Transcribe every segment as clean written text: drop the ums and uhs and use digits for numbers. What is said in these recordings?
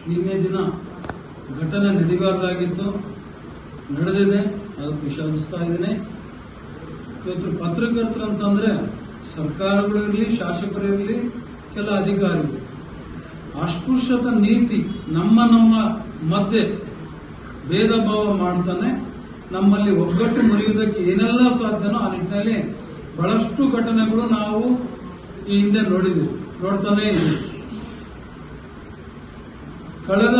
ನಿನ್ನೆ ದಿನ ಘಟನೆ ನಡೆಯಬಾರ್ದಾಗಿತ್ತು, ನಡೆದಿದೆ. ಅದಕ್ಕೆ ವಿಷಾದಿಸ್ತಾ ಇದ್ದೇನೆ. ಇವತ್ತು ಪತ್ರಕರ್ತರು ಅಂತಂದ್ರೆ ಸರ್ಕಾರಗಳಿರಲಿ, ಶಾಸಕರಿರಲಿ, ಕೆಲ ಅಧಿಕಾರಿಗಳು ಅಸ್ಪೃಶ್ಯತ ನೀತಿ ನಮ್ಮ ಮಧ್ಯೆ ಭೇದ ಭಾವ ಮಾಡ್ತಾನೆ. ನಮ್ಮಲ್ಲಿ ಒಗ್ಗಟ್ಟು ಮುರಿಯುವುದಕ್ಕೆ ಏನೆಲ್ಲ ಸಾಧ್ಯನೋ ಆ ನಿಟ್ಟಿನಲ್ಲಿ ಬಹಳಷ್ಟು ಘಟನೆಗಳು ನಾವು ಈ ಹಿಂದೆ ನೋಡ್ತಾನೆ ಇದ್ದೀವಿ. ಕಳೆದ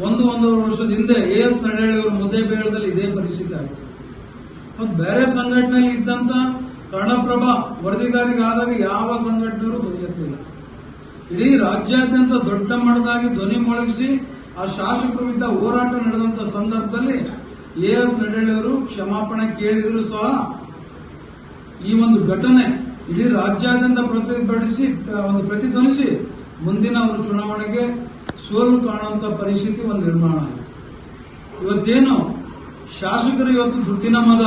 ಒಂದೂವರೆ ವರ್ಷದ ಹಿಂದೆ AS ನಡಹಳ್ಳಿ ಅವರು ಮುದ್ದೇಬೇಳದಲ್ಲಿ ಇದೇ ಪರಿಸ್ಥಿತಿ ಆಯಿತು. ಮತ್ತು ಬೇರೆ ಸಂಘಟನೆಯಲ್ಲಿ ಇದ್ದಂತ ಕನ್ನಡಪ್ರಭ ವರದಿಗಾರಿಗಾದಾಗ ಯಾವ ಸಂಘಟನೆಯವರು ಧ್ವನಿ ಎತ್ತಲಿಲ್ಲ. ಇಡೀ ರಾಜ್ಯಾದ್ಯಂತ ದೊಡ್ಡ ಮಟ್ಟದಾಗಿ ಧ್ವನಿ ಮೊಳಗಿಸಿ ಆ ಶಾಸಕರ ವಿರುದ್ಧ ಹೋರಾಟ ನಡೆದಂತ ಸಂದರ್ಭದಲ್ಲಿ AS ನಡಹಳ್ಳಿ ಅವರು ಕ್ಷಮಾಪಣೆ ಕೇಳಿದ್ರು ಸಹ ಈ ಒಂದು ಘಟನೆ ಇಡೀ ರಾಜ್ಯಾದ್ಯಂತ ಪ್ರತಿಧ್ವನಿಸಿ ಮುಂದಿನ ಒಂದು ಚುನಾವಣೆಗೆ ಸೋಲು ಕಾಣುವಂತ ಪರಿಸ್ಥಿತಿ ಒಂದು ನಿರ್ಮಾಣ ಆಯಿತು. ಇವತ್ತೇನು ಶಾಸಕರು ಇವತ್ತು ದುಡ್ಡಿನ ಮದ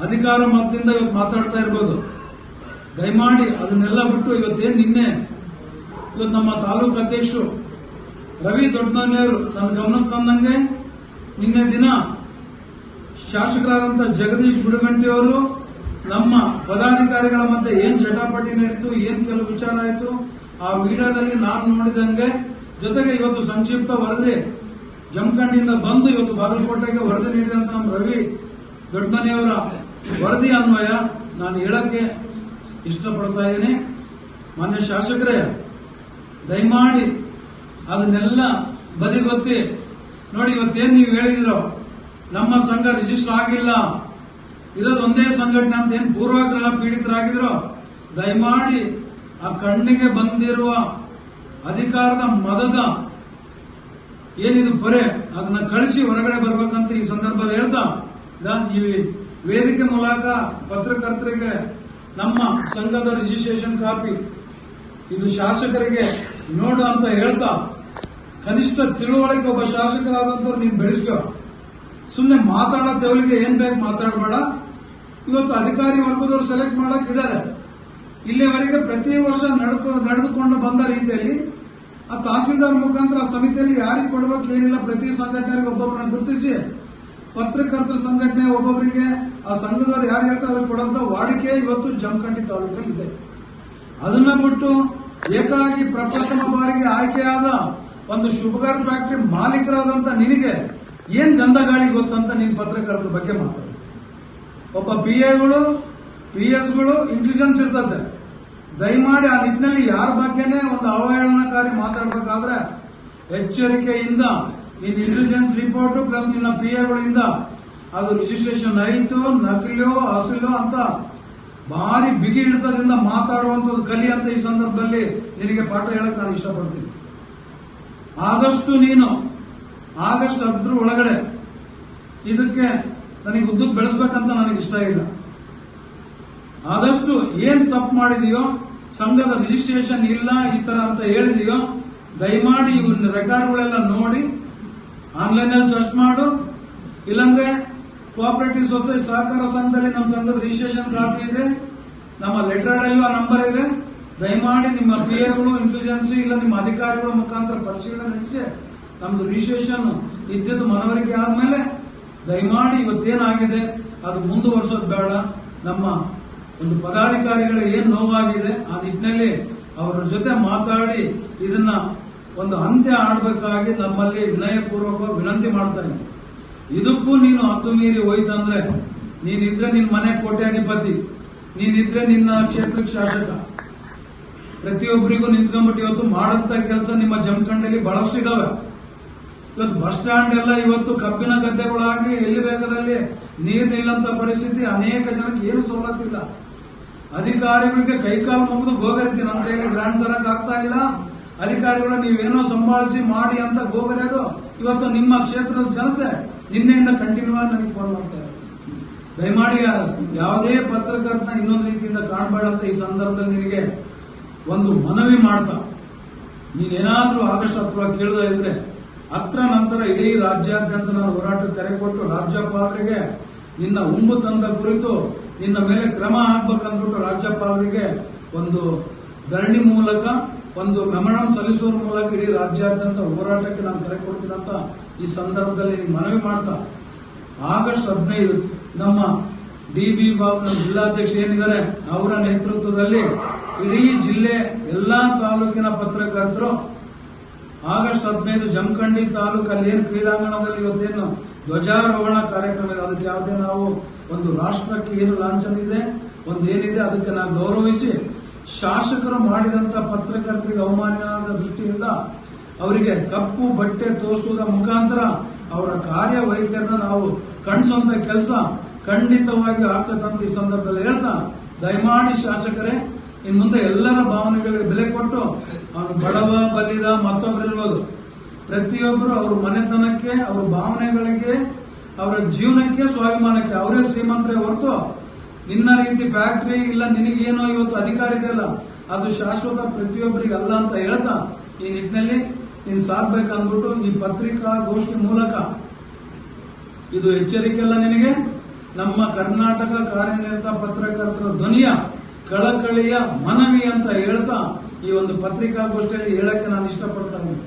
ಅಧಿಕಾರ ಮತದಿಂದ ಇವತ್ತು ಮಾತಾಡ್ತಾ ಇರ್ಬೋದು, ದಯಮಾಡಿ ಅದನ್ನೆಲ್ಲ ಬಿಟ್ಟು ಇವತ್ತು ನಮ್ಮ ತಾಲೂಕು ಅಧ್ಯಕ್ಷರು ರವಿ ದೊಡ್ಡಮನೆಯವರು ನನ್ನ ಗಮನಕ್ಕೆ ತಂದಂಗೆ ನಿನ್ನೆ ದಿನ ಶಾಸಕರಾದಂತಹ ಜಗದೀಶ್ ಗುಡಗಂಟಿಯವರು ನಮ್ಮ ಪದಾಧಿಕಾರಿಗಳ ಮಧ್ಯೆ ಏನ್ ಜಟಾಪಟಿ ನಡೀತು, ಏನ್ ಕೆಲವು ವಿಚಾರ ಆಯಿತು ಆ ವಿಡಿಯೋದಲ್ಲಿ ನಾನು ನೋಡಿದಂಗೆ, ಜೊತೆಗೆ ಇವತ್ತು ಸಂಕ್ಷಿಪ್ತ ವರದಿ ಜಮಖಂಡಿಯಿಂದ ಬಂದು ಇವತ್ತು ಬಾಗಲಕೋಟೆಗೆ ವರದಿ ನೀಡಿದಂತ ನಮ್ಮ ರವಿ ದೊಡ್ಡಮನೆಯವರ ವರದಿ ಅನ್ವಯ ನಾನು ಹೇಳಕ್ಕೆ ಇಷ್ಟಪಡ್ತಾ ಇದ್ದೀನಿ. ಮಾನ್ಯ ಶಾಸಕರೇ, ದಯಮಾಡಿ ಅದನ್ನೆಲ್ಲ ಬದಿಗೊತ್ತಿ ನೋಡಿ. ಇವತ್ತೇನು ನೀವು ಹೇಳಿದಿರೋ ನಮ್ಮ ಸಂಘ ರಿಜಿಸ್ಟರ್ ಆಗಿಲ್ಲ, ಇರೋದು ಒಂದೇ ಸಂಘಟನೆ ಅಂತ ಏನು ಪೂರ್ವಾಗ್ರಹ ಪೀಡಿತರಾಗಿದ್ರು, ದಯಮಾಡಿ ಆ ಕಣ್ಣಿಗೆ ಬಂದಿರುವ ಅಧಿಕಾರದ ಮದದ ಏನಿದು ಪೊರೆ ಅದನ್ನ ಕಳಿಸಿ ಹೊರಗಡೆ ಬರ್ಬೇಕಂತ ಈ ಸಂದರ್ಭದಲ್ಲಿ ಹೇಳ್ತಾ ಈ ವೇದಿಕೆ ಮೂಲಕ ಪತ್ರಕರ್ತರಿಗೆ ನಮ್ಮ ಸಂಘದ ರಿಜಿಸ್ಟ್ರೇಷನ್ ಕಾಪಿ ಇದು ಶಾಸಕರಿಗೆ ನೋಡು ಅಂತ ಹೇಳ್ತಾ, ಕನಿಷ್ಠ ತಿಳುವಳಿಕೆ ಒಬ್ಬ ಶಾಸಕರಾದಂತವ್ರು ನೀನು ಬೆಳೆಸ್ಕೋ. ಸುಮ್ಮನೆ ಮಾತಾಡೋ ತೆವಲಿಗೆ ಏನ್ ಬೇಕು ಮಾತಾಡಬೇಡ. ಇವತ್ತು ಅಧಿಕಾರಿ ವರ್ಗದವರು ಸೆಲೆಕ್ಟ್ ಮಾಡಕ್ ಇದ್ದಾರೆ. ಇಲ್ಲಿವರೆಗೆ ಪ್ರತಿ ವರ್ಷ ನಡೆದುಕೊಂಡು ಬಂದ ರೀತಿಯಲ್ಲಿ ಆ ತಹಸೀಲ್ದಾರ್ ಮುಖಾಂತರ ಸಮಿತಿಯಲ್ಲಿ ಯಾರಿಗೆ ಕೊಡಬೇಕು ಏನಿಲ್ಲ, ಪ್ರತಿ ಸಂಘಟನೆಗೆ ಒಬ್ಬೊಬ್ಬರನ್ನ ಗುರುತಿಸಿ ಪತ್ರಕರ್ತರ ಸಂಘಟನೆ ಒಬ್ಬೊಬ್ಬರಿಗೆ ಆ ಸಂಘದವರು ಯಾರು ಹೇಳ್ತಾರೆ ಅವ್ರಿಗೆ ಕೊಡುವಂತ ವಾಡಿಕೆ ಇವತ್ತು ಜಮಖಂಡಿ ತಾಲೂಕಲ್ಲಿ ಇದೆ. ಅದನ್ನ ಬಿಟ್ಟು ಏಕಾಗಿ ಪ್ರಪ್ರಥಮ ಬಾರಿಗೆ ಆಯ್ಕೆಯಾದ ಒಂದು ಶುಗರ್ ಫ್ಯಾಕ್ಟರಿ ಮಾಲೀಕರಾದಂತ ನಿನಗೆ ಏನ್ ಗಂಧ ಗಾಳಿ ಗೊತ್ತಂತ ನೀನು ಪತ್ರಕರ್ತರ ಬಗ್ಗೆ ಮಾತಾಡ. ಒಬ್ಬ PIಗಳು PS ಇಂಟೆಲಿಜೆನ್ಸ್ ಇರ್ತದೆ. ದಯಮಾಡಿ ಆ ನಿಟ್ಟಿನಲ್ಲಿ ಯಾರ ಬಗ್ಗೆನೇ ಒಂದು ಅವಹೇಳನಕಾರಿ ಮಾತಾಡಬೇಕಾದ್ರೆ ಎಚ್ಚರಿಕೆಯಿಂದ ನಿನ್ನ ಇಂಟೆಲಿಜೆನ್ಸ್ ರಿಪೋರ್ಟ್ ಪ್ಲಸ್ ನಿನ್ನ PIಗಳಿಂದ ಅದು ರಿಜಿಸ್ಟ್ರೇಷನ್ ಆಯಿತು, ನಕಲಿಯೋ ಅಸಲೋ ಅಂತ ಭಾರಿ ಬಿಗಿ ಹಿಡಿತದಿಂದ ಮಾತಾಡುವಂಥದ್ದು ಕಲಿ ಅಂತ ಈ ಸಂದರ್ಭದಲ್ಲಿ ನಿನಗೆ ಪಾಠ ಹೇಳಕ್ ನಾನು ಇಷ್ಟಪಡ್ತೀನಿ. ಆದಷ್ಟು ನೀನು ಆಗಸ್ಟ್ 10 ಒಳಗಡೆ ಇದಕ್ಕೆ ನನಗೆ ಉದ್ದಕ್ಕೆ ಬೆಳೆಸ್ಬೇಕಂತ ನನಗೆ ಇಷ್ಟ ಇಲ್ಲ. ಆದಷ್ಟು ಏನ್ ತಪ್ಪು ಮಾಡಿದೆಯೋ, ಸಂಘದ ರಿಜಿಸ್ಟ್ರೇಷನ್ ಇಲ್ಲ ಈ ತರ ಅಂತ ಹೇಳಿದೆಯೋ, ದಯಮಾಡಿ ಇವನ್ನ ರೆಕಾರ್ಡ್ಗಳೆಲ್ಲ ನೋಡಿ ಆನ್ಲೈನ್ ಸರ್ಚ್ ಮಾಡು. ಇಲ್ಲಾಂದ್ರೆ ಕೋಆಪರೇಟಿವ್ ಸೊಸೈಟಿ ಸಹಕಾರ ಸಂಘದಲ್ಲಿ ನಮ್ಮ ಸಂಘದ ರಿಜಿಸ್ಟ್ರೇಷನ್ ಕಾಪಿ ಇದೆ, ನಮ್ಮ ಲೆಟರ್ ಆ ನಂಬರ್ ಇದೆ. ದಯಮಾಡಿ ನಿಮ್ಮ PIಗಳು ಇಂಟೆಲಿಜೆನ್ಸ್ ಇಲ್ಲ ನಿಮ್ಮ ಅಧಿಕಾರಿಗಳ ಮುಖಾಂತರ ಪರಿಶೀಲನೆ ನಡೆಸಿ ನಮ್ದು ರಿಜಿಸ್ಟ್ರೇಷನ್ ಇದ್ದಿದ್ದು ಮನವರಿಕೆ ಆದ್ಮೇಲೆ ದಯಮಾಡಿ ಇವತ್ತೇನಾಗಿದೆ ಅದು ಮುಂದುವರಿಸೋದು ಬೇಡ. ನಮ್ಮ ಒಂದು ಪದಾಧಿಕಾರಿಗಳಿಗೆ ಏನ್ ನೋವಾಗಿದೆ ಆ ನಿಟ್ಟಿನಲ್ಲಿ ಅವರ ಜೊತೆ ಮಾತಾಡಿ ಇದನ್ನ ಒಂದು ಅಂತ್ಯ ಆಡಬೇಕಾಗಿ ನಮ್ಮಲ್ಲಿ ವಿನಯಪೂರ್ವಕ ವಿನಂತಿ ಮಾಡ್ತಾ ಇದ್ದೀನಿ. ಇದಕ್ಕೂ ನೀನು ಹದ್ದು ಮೀರಿ ಹೋಯ್ತಂದ್ರೆ ನೀನಿದ್ರೆ ನಿನ್ನ ಮನೆ ಕೋಟ್ಯಾಧಿಪತಿ, ನೀನಿದ್ರೆ ನಿನ್ನ ಕ್ಷೇತ್ರಕ್ಕೆ ಶಾಸಕ, ಪ್ರತಿಯೊಬ್ಬರಿಗೂ ನಿಂತ್ಕೊಂಡ್ಬಿಟ್ಟು ಇವತ್ತು ಮಾಡಂತ ಕೆಲಸ ನಿಮ್ಮ ಜಮಖಂಡಿಯಲ್ಲಿ ಬಹಳಷ್ಟು ಇದಾವೆ. ಇವತ್ತು ಬಸ್ ಸ್ಟ್ಯಾಂಡ್ ಎಲ್ಲ ಇವತ್ತು ಕಬ್ಬಿನ ಗದ್ದೆಗಳಾಗಿ ಎಲ್ಲಿ ಬೇಕಾದಲ್ಲಿ ನೀರು ನಿಲ್ಲಂತ ಪರಿಸ್ಥಿತಿ, ಅನೇಕ ಜನಕ್ಕೆ ಏನು ಸವಲತ್ತಿಲ್ಲ. ಅಧಿಕಾರಿಗಳಿಗೆ ಕೈಕಾಲು ಮುಗಿದು ಗೋಗರಿತಿ ನಮ್ಮ ಕೈಯಲ್ಲಿ ಗ್ರಾಂಟ್ ತರಕ್ ಆಗ್ತಾ ಇಲ್ಲ, ಅಧಿಕಾರಿಗಳು ನೀವೇನೋ ಸಂಭಾಳಿಸಿ ಮಾಡಿ ಅಂತ ಗೋಗರೆದು ಇವತ್ತು ನಿಮ್ಮ ಕ್ಷೇತ್ರದ ಜನತೆ ನಿನ್ನೆಯಿಂದ ಕಂಟಿನ್ಯೂ ಆಗಿ ನನಗೆ ಫೋನ್ ಮಾಡ್ತಾರೆ. ದಯಮಾಡಿ ಯಾವುದೇ ಪತ್ರಕರ್ತನ ಇನ್ನೊಂದು ರೀತಿಯಿಂದ ಕಾಣಬೇಡ ಅಂತ ಈ ಸಂದರ್ಭದಲ್ಲಿ ನಿನಗೆ ಒಂದು ಮನವಿ ಮಾಡ್ತಾ, ನೀನೇನಾದ್ರೂ ಆಗಸ್ಟ್ 10 ಕೇಳದ ಇದ್ರೆ ಹತ್ರ ನಂತರ ಇಡೀ ರಾಜ್ಯಾದ್ಯಂತ ನಾನು ಹೋರಾಟಕ್ಕೆ ಕರೆ ಕೊಟ್ಟು ರಾಜ್ಯಪಾಲರಿಗೆ ನಿನ್ನ ಉಂಬು ತಂದ ಕುರಿತು ನಿನ್ನ ಮೇಲೆ ಕ್ರಮ ಆಗ್ಬೇಕಂದ್ಬಿಟ್ಟು ರಾಜ್ಯಪಾಲರಿಗೆ ಒಂದು ಧರಣಿ ಮೂಲಕ ಒಂದು ಮೆಮೊರಾಂಡಂ ಸಲ್ಲಿಸುವ ಮೂಲಕ ಇಡೀ ರಾಜ್ಯಾದ್ಯಂತ ಹೋರಾಟಕ್ಕೆ ನಾನು ಕರೆ ಕೊಡ್ತೀನಿ ಅಂತ ಈ ಸಂದರ್ಭದಲ್ಲಿ ಮನವಿ ಮಾಡ್ತಾ, ಆಗಸ್ಟ್ 15 ನಮ್ಮ ಡಿ.ಬಿ. ಬಾಬು ನಮ್ಮ ಜಿಲ್ಲಾಧ್ಯಕ್ಷ ಏನಿದ್ದಾರೆ ಅವರ ನೇತೃತ್ವದಲ್ಲಿ ಇಡೀ ಜಿಲ್ಲೆ ಎಲ್ಲಾ ತಾಲೂಕಿನ ಪತ್ರಕರ್ತರು ಆಗಸ್ಟ್ 15 ಜಮಖಂಡಿ ತಾಲೂಕಲ್ಲಿ ಏನು ಕ್ರೀಡಾಂಗಣದಲ್ಲಿ ಇವತ್ತೇನು ಧ್ವಜಾರೋಹಣ ಕಾರ್ಯಕ್ರಮ ಇದೆ, ಅದಕ್ಕೆ ಯಾವುದೇ ನಾವು ಒಂದು ರಾಷ್ಟ್ರಕ್ಕೆ ಏನು ಲಾಂಛನ ಇದೆ, ಒಂದೇನಿದೆ ಅದಕ್ಕೆ ನಾವು ಗೌರವಿಸಿ ಶಾಸಕರು ಮಾಡಿದಂತ ಪತ್ರಕರ್ತರಿಗೆ ಅವಮಾನದ ದೃಷ್ಟಿಯಿಂದ ಅವರಿಗೆ ಕಪ್ಪು ಬಟ್ಟೆ ತೋರಿಸುವುದರ ಮುಖಾಂತರ ಅವರ ಕಾರ್ಯವೈಖರಿನ ನಾವು ಕಣಿಸುವಂತ ಕೆಲಸ ಖಂಡಿತವಾಗಿ ಆಗ್ತಕ್ಕಂಥ ಈ ಸಂದರ್ಭದಲ್ಲಿ ಹೇಳ್ತಾ, ದಯಮಾಡಿ ಶಾಸಕರೇ ಇನ್ನು ಮುಂದೆ ಎಲ್ಲರ ಭಾವನೆಗಳಿಗೆ ಬೆಲೆ ಕೊಟ್ಟು ಅವನು ಬಡವ ಬಲ್ಲಿದ ಮತ್ತೊಬ್ಬರಿರ್ಬೋದು, ಪ್ರತಿಯೊಬ್ಬರು ಅವ್ರ ಮನೆತನಕ್ಕೆ, ಅವ್ರ ಭಾವನೆಗಳಿಗೆ, ಅವರ ಜೀವನಕ್ಕೆ, ಸ್ವಾಭಿಮಾನಕ್ಕೆ ಅವರೇ ಶ್ರೀಮಂತರೇ ಹೊರತು ನಿನ್ನ ರೀತಿ ಫ್ಯಾಕ್ಟರಿ ಇಲ್ಲ ನಿನಗೇನೋ ಇವತ್ತು ಅಧಿಕಾರ ಇದೆಯಲ್ಲ ಅದು ಶಾಶ್ವತ ಪ್ರತಿಯೊಬ್ಬರಿಗೆ ಅಲ್ಲ ಅಂತ ಹೇಳ್ತಾ, ಈ ನಿಟ್ಟಿನಲ್ಲಿ ನೀನು ಸಾಧ್ಬೇಕಂದ್ಬಿಟ್ಟು ಈ ಪತ್ರಿಕಾಗೋಷ್ಠಿ ಮೂಲಕ ಇದು ಎಚ್ಚರಿಕೆಯಲ್ಲ ನಿನಗೆ, ನಮ್ಮ ಕರ್ನಾಟಕ ಕಾರ್ಯನಿರತ ಪತ್ರಕರ್ತರ ಧ್ವನಿಯ ಕಳಕಳಿಯ ಮನವಿ ಅಂತ ಹೇಳ್ತಾ ಈ ಒಂದು ಪತ್ರಿಕಾಗೋಷ್ಠಿಯಲ್ಲಿ ಹೇಳಕ್ಕೆ ನಾನು ಇಷ್ಟಪಡ್ತಾ ಇದ್ದೀನಿ.